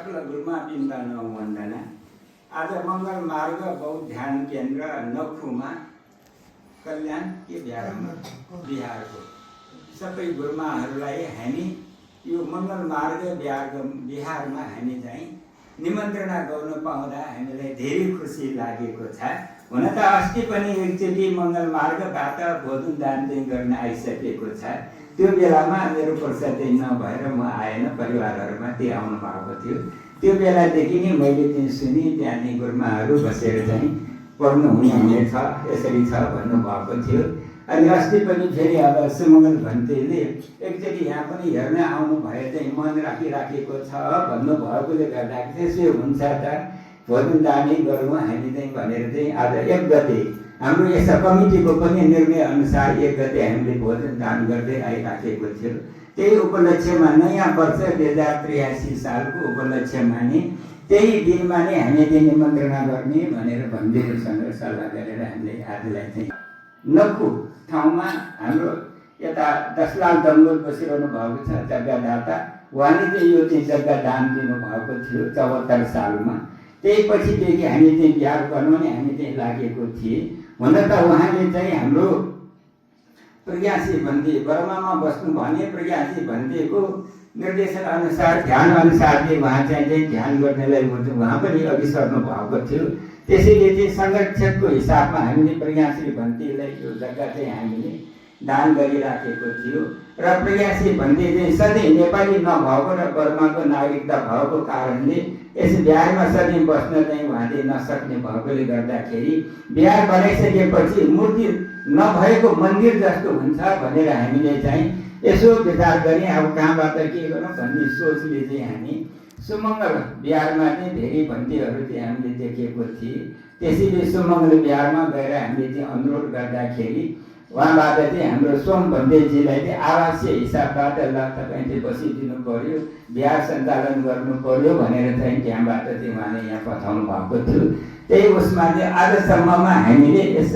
सकल गुरुमा बिन्दा नवन्दना। आज मङ्गल मार्ग बौद्ध ध्यान केन्द्र नखुमा कल्याण के बिहारको सबै गुरुमाहरूलाई हामी यो मङ्गल मार्ग बिहारमा हामी चाहिँ निमन्त्रणा गर्नु पाउँदा हामीलाई धेरै खुसी लागेको छ। हुन त अस्ति पनि एकचोटि मङ्गल मार्गबाट भोजन दान चाहिँ गर्न आइसकेको छ। त्यो बेलामा मेरो फुर्सद नभएर म आएन, परिवारहरूमा त्यही आउनु भएको थियो। त्यो बेलादेखि नै मैले चाहिँ सुनि त्यहाँदेखि गुरुमाहरू बसेर चाहिँ पढ्नु हुनेछ, यसरी छ भन्नुभएको थियो। अनि अस्ति पनि फेरि अब सुमङ्गल भन्तेले एकचोटि यहाँ पनि हेर्न आउनु भए चाहिँ मन राखिराखेको छ भन्नुभएकोले गर्दाखेरि त्यसो हुन्छ त भोजन दानै गरौँ हामी चाहिँ भनेर चाहिँ आज 1 गते हाम्रो यस कमिटीको पनि निर्णय अनुसार 1 गते हामीले भोजन दान गर्दै आइराखेको थियो। त्यही उपलक्ष्यमा नयाँ वर्ष 2083 सालको उपलक्ष्यमा नै त्यही दिनमा नै हामीले निमन्त्रणा गर्ने भनेर भन्दैसँग सल्लाह गरेर हामीले आजलाई चाहिँ नखु ठाउँमा हाम्रो यता 10 लाख दङ्गोल बसिरहनु भएको छ जग्गादाता। उहाँले चाहिँ यो चाहिँ जग्गा दान दिनुभएको थियो 74 सालमा। त्यही पछिदेखि हामी चाहिँ बिहार बनाउने हामी चाहिँ लागेको थिए। हुन त उहाँले चाहिँ हाम्रो प्रज्ञासी भन्थे बर्मामा बस्नु भने प्रज्ञासी भन्थेको निर्देशन अनुसार ध्यान अनुसार चाहिँ उहाँ चाहिँ ध्यान गर्नेलाई उहाँ पनि अघि सर्नु भएको थियो। त्यसैले चाहिँ संरक्षकको हिसाबमा हामीले प्रज्ञाश्री भन्तीलाई यो जग्गा चाहिँ हामीले दान गरिराखेको थियो। र प्रज्ञाश्री भन्ती चाहिँ सधैँ नेपाली नभएको र बर्माको नागरिकता भएको कारणले यस बिहारमा सधैँ बस्न चाहिँ उहाँले नसक्ने भएकोले गर्दाखेरि बिहार बनाइसकेपछि मूर्ति नभएको मन्दिर जस्तो हुन्छ भनेर हामीले चाहिँ यसो विचार गरे अब कहाँबाट के गरौँ भन्ने सोचले चाहिँ हामी सुमङ्गल बिहारमा चाहिँ धेरै भन्तीहरू चाहिँ हामीले देखेको थिए। त्यसैले सुमङ्गल बिहारमा गएर हामीले चाहिँ अनुरोध गर्दाखेरि उहाँबाट चाहिँ हाम्रो सोम भन्तेजीलाई चाहिँ आवासीय हिसाबबाट ल तपाईँ चाहिँ बसिदिनु पर्यो, बिहार सञ्चालन गर्नु पर्यो भनेर चाहिँ त्यहाँबाट चाहिँ उहाँले यहाँ पठाउनु भएको थियो। त्यही उसमा चाहिँ आजसम्ममा हामीले यस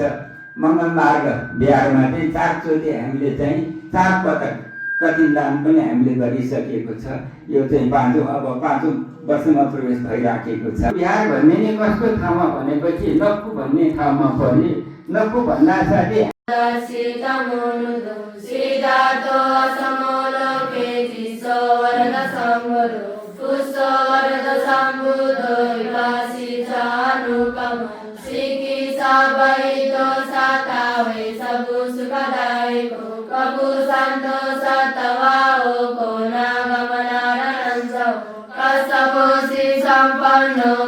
मङ्गल मार्ग बिहारमा चाहिँ 4 चोटि हामीले चाहिँ 4 पटक कठिन दान पनि हामीले गरिसकेको छ। यो चाहिँ 5औं वर्षमा प्रवेश भइराखेको छ। बिहार भन्ने नै कस्तो ठाउँमा भनेपछि नक्कु भन्ने ठाउँमा पर्यो। नक्कु भन्नासाथै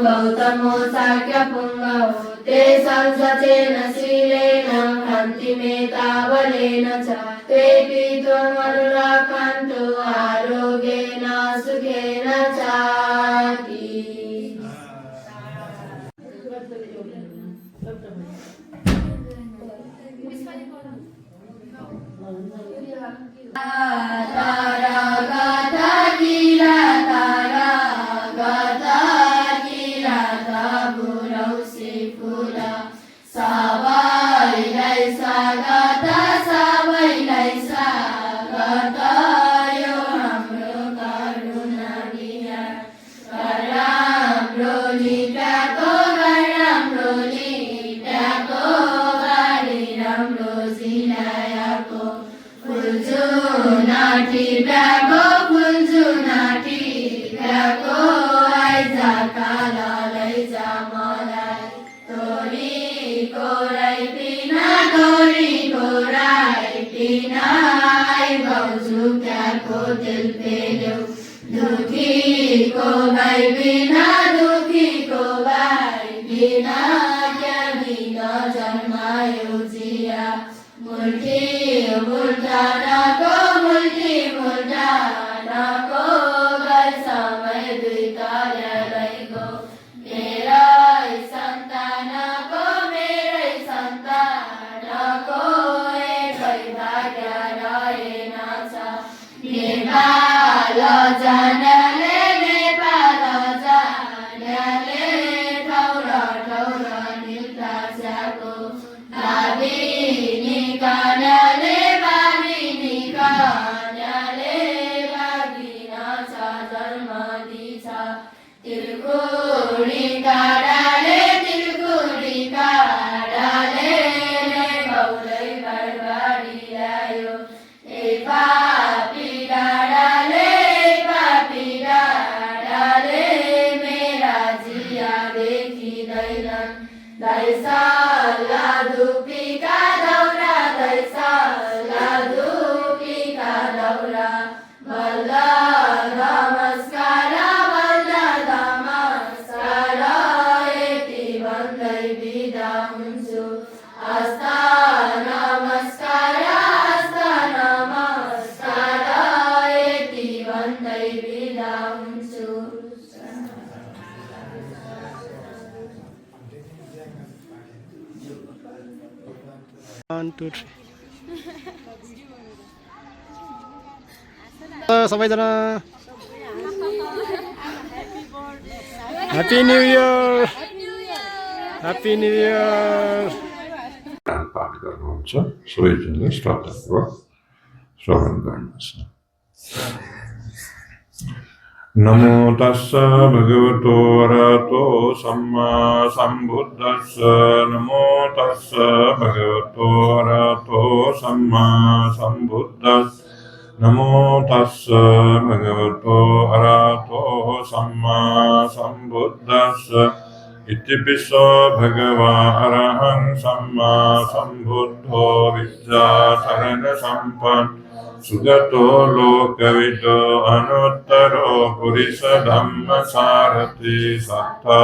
गौतमो साक्य पुंगव ते संसचेन शीलेन हन्ति मेतावलेन च ते पीतुमरुराकन्तु आरोग्येन सुखेन चाति। पापी डाले मेरा जिया देखी दैलन दैसा लादुपी का दौरा बल्ल नमस्कार यति भन्दै बिदा हुन्छु हस्ता नमस्कार यति भन्दै बिदा हुन्छु। 1 2 3 सबैजना ह्यापी न्यू इयर पाठ गर्नुहुन्छ सबैजनाले श्रद्धापूर्वक श्रवण गर्नुहोस्। नमो तस्स भगवतो अरहतो सम्मा सम्बुद्धस्स नमो तस्स भगवतो अरहतो सम्मा सम्बुद्धस्स नमो तस्स भगवतो अरहतो सम्मा सम्बुद्धस्स इतिपिसो भगवा अरहं सम्मा सम्बुद्धो विद्याशरण सम्पन्न सुगतो लोकविदो अनुत्तरो पुरुष धम्म सारथि सत्ता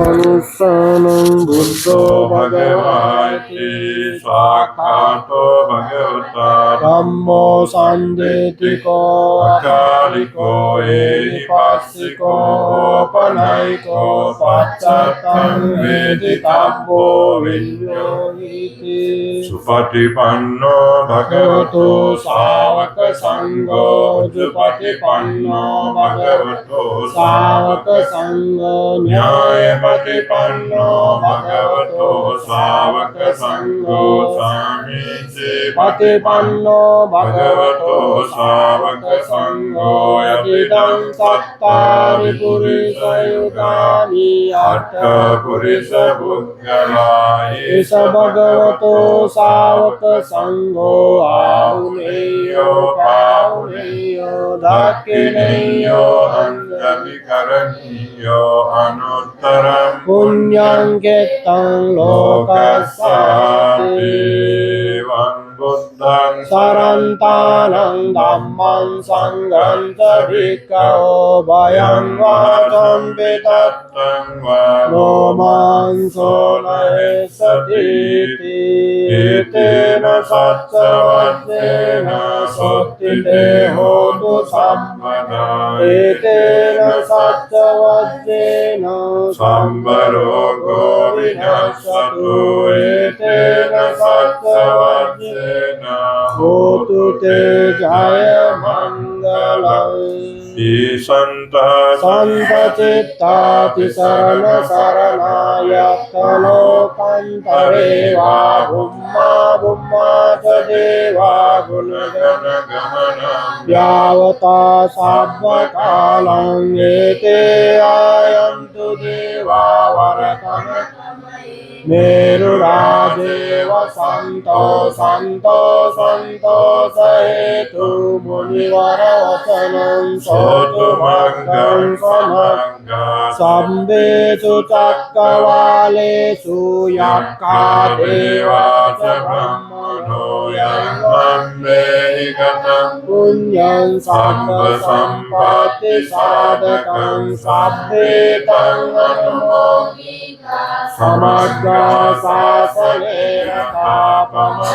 अनुसानं बुद्धो भगवाति साक्षातो भगवता धम्मो सान्देतिको अकालिको एहिपासिको औपनयिको पाश्चात्तं वेदितव्यो विनियोगिति सुपटिपन्नो भगवतो सावक संगो जुपटिपन्नो भगवतो सावक संगो न्यायपतिपन्नो भगवतो सावक संगो सामीची पतिपन्नो भगवतो सावक संगो यदिदं सत्तारि पुरुषयुगानि अष्टपुरुष पुद्गला एष भगवतो सावक संगो आहुनेयो पाहुनेयो दक्षिणेयो अंगविकरणीयो अनुत्तरं पुण्यं कीर्तं लोकस्याति बुद्धं शरन्तानं धम्मं संघं च भिक्खवो भयं वाचं वितत्तं वा रोमांसो नयेष्यतीति एतेन सत्यवचनेन सोत्थिते होतु सम्पदा एतेन सत्यवचनेन सम्भरोगो विनश्यतु एतेन सत्यवचनेन होतु ते जय मङ्गलम् सन्तचित्ताति शरणशरणायत्तलोकान्तरे वा भुम्मा च देवा गुणगणगमनं यावता सार्वकालं एते आयन्तु देवा वरतन मेरुराजेव सन्तो सहेतु मुनिवरवचनं सोतुमग्गं समग्गा सम्भेषु चक्रवालेषु यक्का देवा च ब्रह्मणो यन्मन्वेगतं पुण्यं सर्वसम्पत्तिसाधकं साभ्येतं अनुमोदितं समग्र शासनेन तापमानरहितवन्तु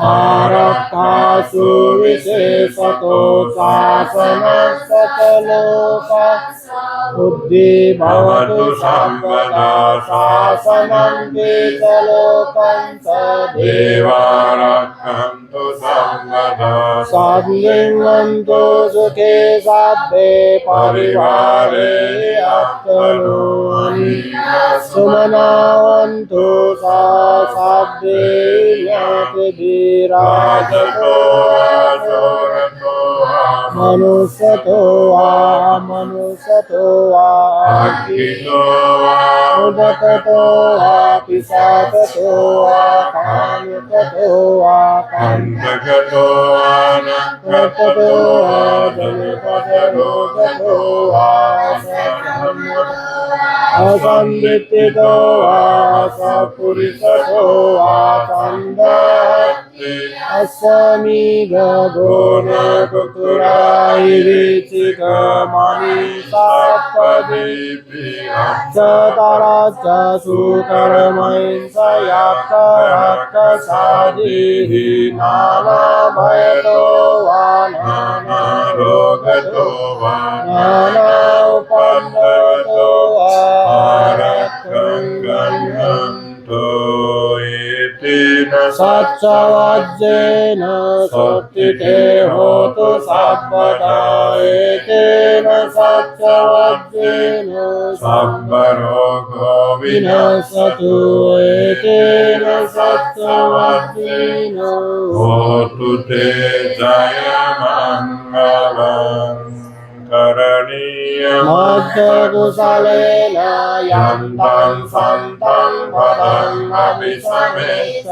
आरक्षासु विशेषतो शासनस्य च लोकस्य बुद्धि भवतु सर्वदा शासनं ते च लोकं च देवा रक्षन्तु सर्वदा सद्लिङ्गन्तु सुखे साध्ये परिवारे अप्तनो सुमनावन्तु साध्ये ज्ञातिभिराजतो मनुष्यतो वा अखिलो वा उदकतो वा पिशाचतो वा ततो अन्तगतो अनन्तगतो आदनिपदरो गतो असंवित्तितो सपुरिसतो आसन्दति अस्मि गो न कुकुरायिरिचिकमणि चतरच्च सुकर्मैंसयाक्करक्कसादिः नानाभयतो वा नानारोगतो वा नानोपन्नतो वा आरक्कङ्गन्तो इति न सच्चवज्जेन सत्तिते होतु सर्वदा एतेन सच्चवज्जेन सर्वरोगो विनश्यतु एतेन सच्चवज्जेन होतु ते जयमङ्गलम् करणीयम् मध्यकुशलेन यन्तं सन्तं पदं अभिसमेत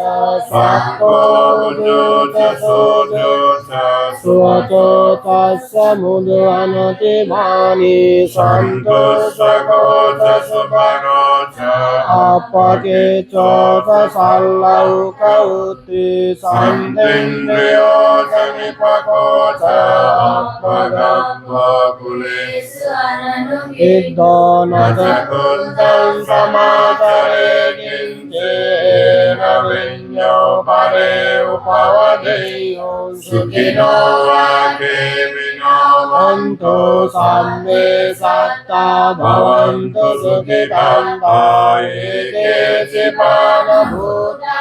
स्वतो तस्य मुद्वनतिमानि अपके चोतसल्लौकौति सन्दिन्द्रियो समिपकोच इद्धो न चकुन्दं समाचरे किञ्चेन विඤ्ඤो परे उपवदेयो सुखिनो भवन्तु सर्वे सत्ता भवन्तु सुखितान्ता एके चिपानभूता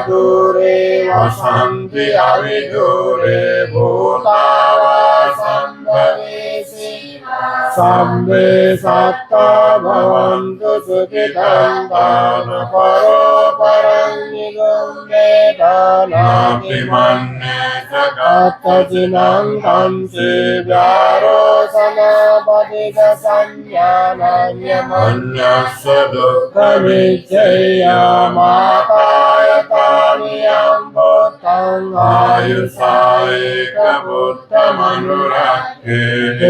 दूरे वसन्ति अविदूरे भूतावा सम्भवेसि सर्वे सत्ता भवन्तु सुखितान्तान परो परं निगम्येत नापि मन्ये कच्चिनं कंसि व्यारोसनापदिक संज्ञानन्यमन्यस्य दुःखमिच्छेय मातायतानियं पुत्रम् आयुषायैकपुत्रमनुरक्षे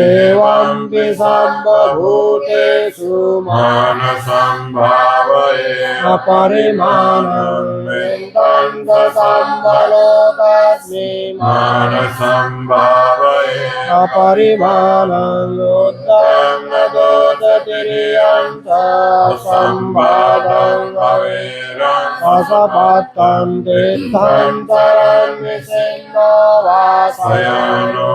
एवंपि सर्वभूतेषु मानसंभावये अपरिमाणं वेदान्त सम्बलोकस्मि मानसंभावये अपरिमाणं उद्दानदोषतिर्यन्त संवादं भवेरं असपत्तं तीर्थान्तरं विसिन्नो वासयानो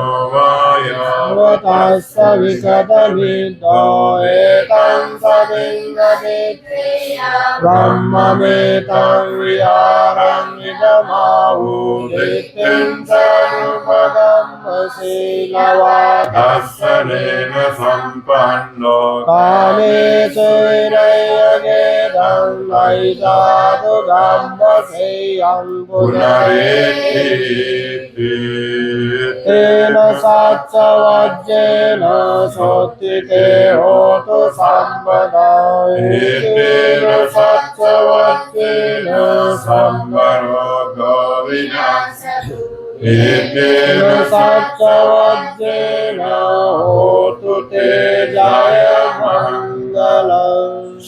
तस्य विशदमिद्धो एतं सदिङ्गदित्ते ब्रह्ममेतं विहारं इदमाहुदित्यं सनुपगम्यशीलवादस्सनेन सम्पन्नो कामेषु विनयगेदं वैदातु गम्यसेयं पुनरेति तेन सच्चवज्जेन सोत्थिते होतु सर्वदा एतेन सच्चवज्जेन सर्वरोगो विनाशतु एतेन सच्चवज्जेन होतु ते जयमङ्गलम्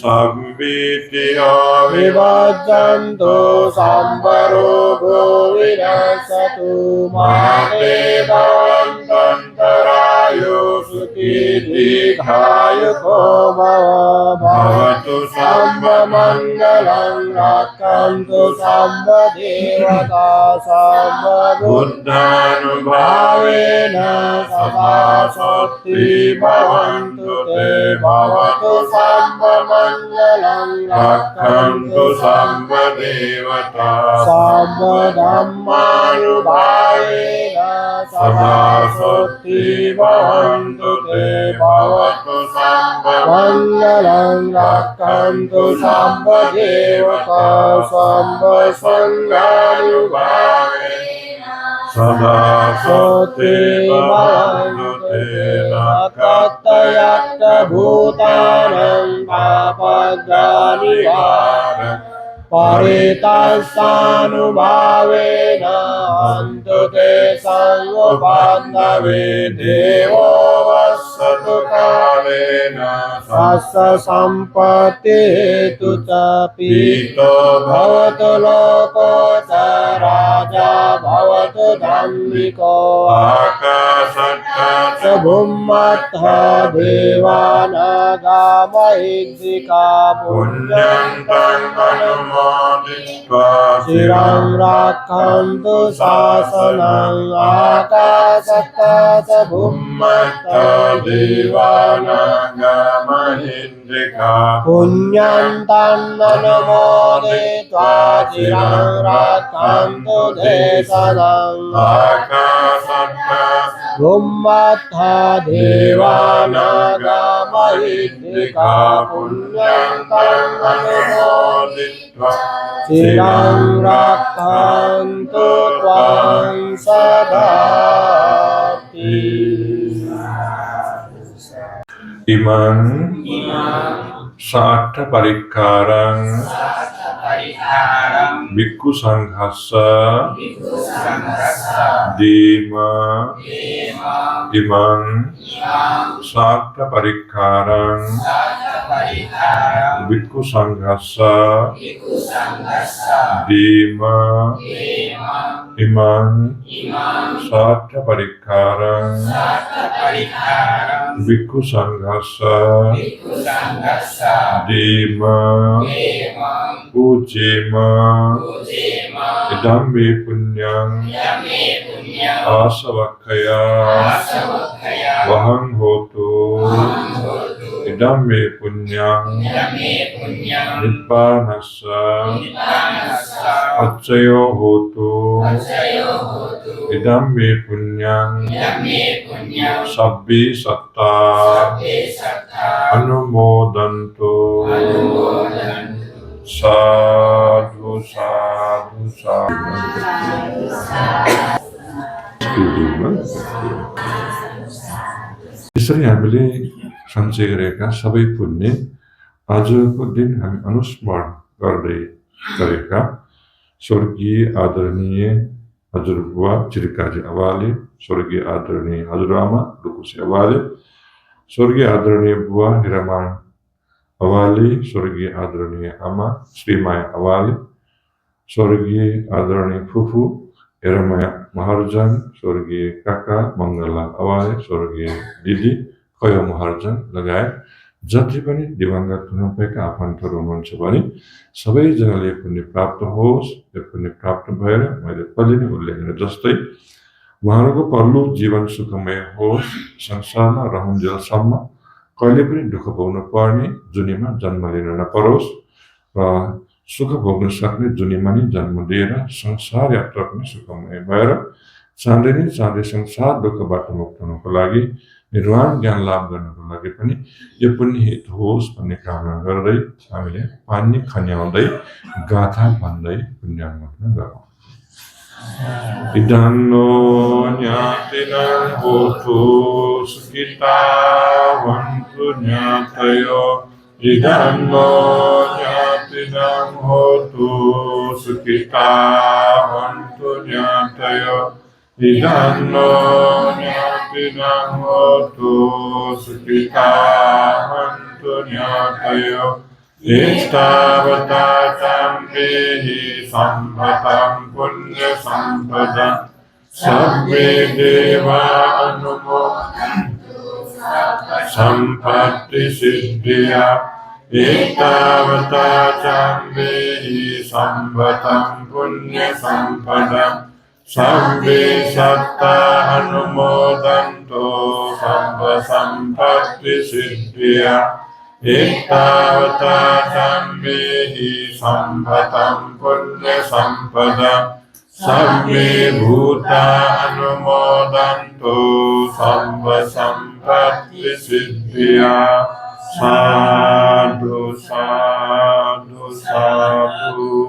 संवित्तियो विभजन्तु सम्बरोगो विनाशतु माते भवन्तन्तरायो सुखी दीर्घायुको भवतु सर्वमङ्गलं रक्षन्तु सर्वदेवता सर्वबुद्धानुभावेन सदा शक्ति भवन्तु ते भवतु सर्वमङ्गलं रक्षन्तु सर्वदेवता सर्वधर्मानुभावेन सदा शक्ति भवन्तु ते भवतु मङ्गलं रक्षन्तु सर्वदेवता सर्वसङ्गानुभावेन सदा सत्ते भवन्तु ते नकतयत्तभूतानं पापज्ञानिवारं परितस्सानुभावेन हन्तु ते सर्वबान्धवे देवो वස්සतु कालेन तस्य सम्पत्तिहेतु च पीतो भवतु लोको च राजा भवतु धम्मिको आकाशत्थ भूमत्थ देवानागामहिद्विका पुण्यन्तं अनुमोदित्वा चिरं रक्षन्तु शासनं आकाशत्थ च भूमत्थ देवानागमहिन्द्रिका पुण्यन्तं अनुमोदित्वा चिरं रक्षन्तु देशनं आकाशत्थ भूमत्थ देवानागमहिद्विका पुण्यन्तं अनुमोदित्वा चिरं रक्षन्तु त्वां सदाति इमं साठ परिक्कारं भिक्खु संघस्य दीम इमं साठ परिक्कारं भिक्खु संघस्य दीम इमं साठ परिक्कारं भिक्खु संघस्य दीम पूजेम इदं मे पुण्यं आसवक्खया वहं होतु इदं मे पुण्यं निब्बानस्य अच्चयो होतु इदं मे पुण्यं सब्बे सत्ता अनुमोदन्तु साधु साधु साधु। यसरी हामीले सञ्चय गरेका सबै पुण्य आजको दिन हामी अनुस्मरण गर्दै गरेका स्वर्गीय आदरणीय हजुरबुवा चिरकाजी अवाले, स्वर्गीय आदरणीय हजुरआमा लुकुसी अवाले, स्वर्गीय आदरणीय बुवा हिरामान अवाले, स्वर्गीय आदरणीय आमा श्रीमाया अवाले, स्वर्गीय आदरणीय फुफू हिरामाया महर्जन, स्वर्गीय काका मङ्गला अवाले, स्वर्गीय दिदी कयो महर्जन लगायत जति पनि दिवंगत हुनुभएका आफन्तहरू हुनुहुन्छ भने सबैजनाले यो पुण्य प्राप्त होस्। यो पुण्य प्राप्त भएर मैले पहिले नै उल्लेख गरे जस्तै उहाँहरूको पल्लो जीवन सुखमय होस्, संसारमा रहुन्जेलसम्म कहिले पनि दुःख भोग्नु पर्ने जुनीमा जन्म लिन नपरोस् र सुख भोग्न सक्ने जुनीमा नै जन्म लिएर संसार यात्रा पनि सुखमय भएर चाँडै नै चाँडै संसार दुःखबाट मुक्त हुनको लागि निर्वाण ज्ञान लाभ गर्नको लागि पनि यो पुण्य हेतु होस् भन्ने कामना गर्दै हामीले पानी खन्याउँदै गाथा भन्दै पुण्यानुमोदन गरौँ। इदन्नो ज्ञातिनं होतु सुखिता भवन्तु ज्ञातयो इदन्नो ज्ञातिनं होतु सुखिता भवन्तु ज्ञातयो इदन्नो ज्ञातिनं होतु सुखिता भवन्तु ज्ञातयो एतावता सम्पेहि सम्पतं पुण्यसम्पदं सर्वे देवा अनुमोदन्तु सम्पत्तिसिद्धिया एतावता सम्पेहि सम्पतं पुण्यसम्पदं सर्वे सत्ता अनुमोदन्तु सम्पत्तिसिद्धिया एतावता सम्पेहि सम्पतं पुण्यसम्पदं Sabbe bhuta anumodantu sabba sampatti siddhya. Sadhu sadhu sadhu.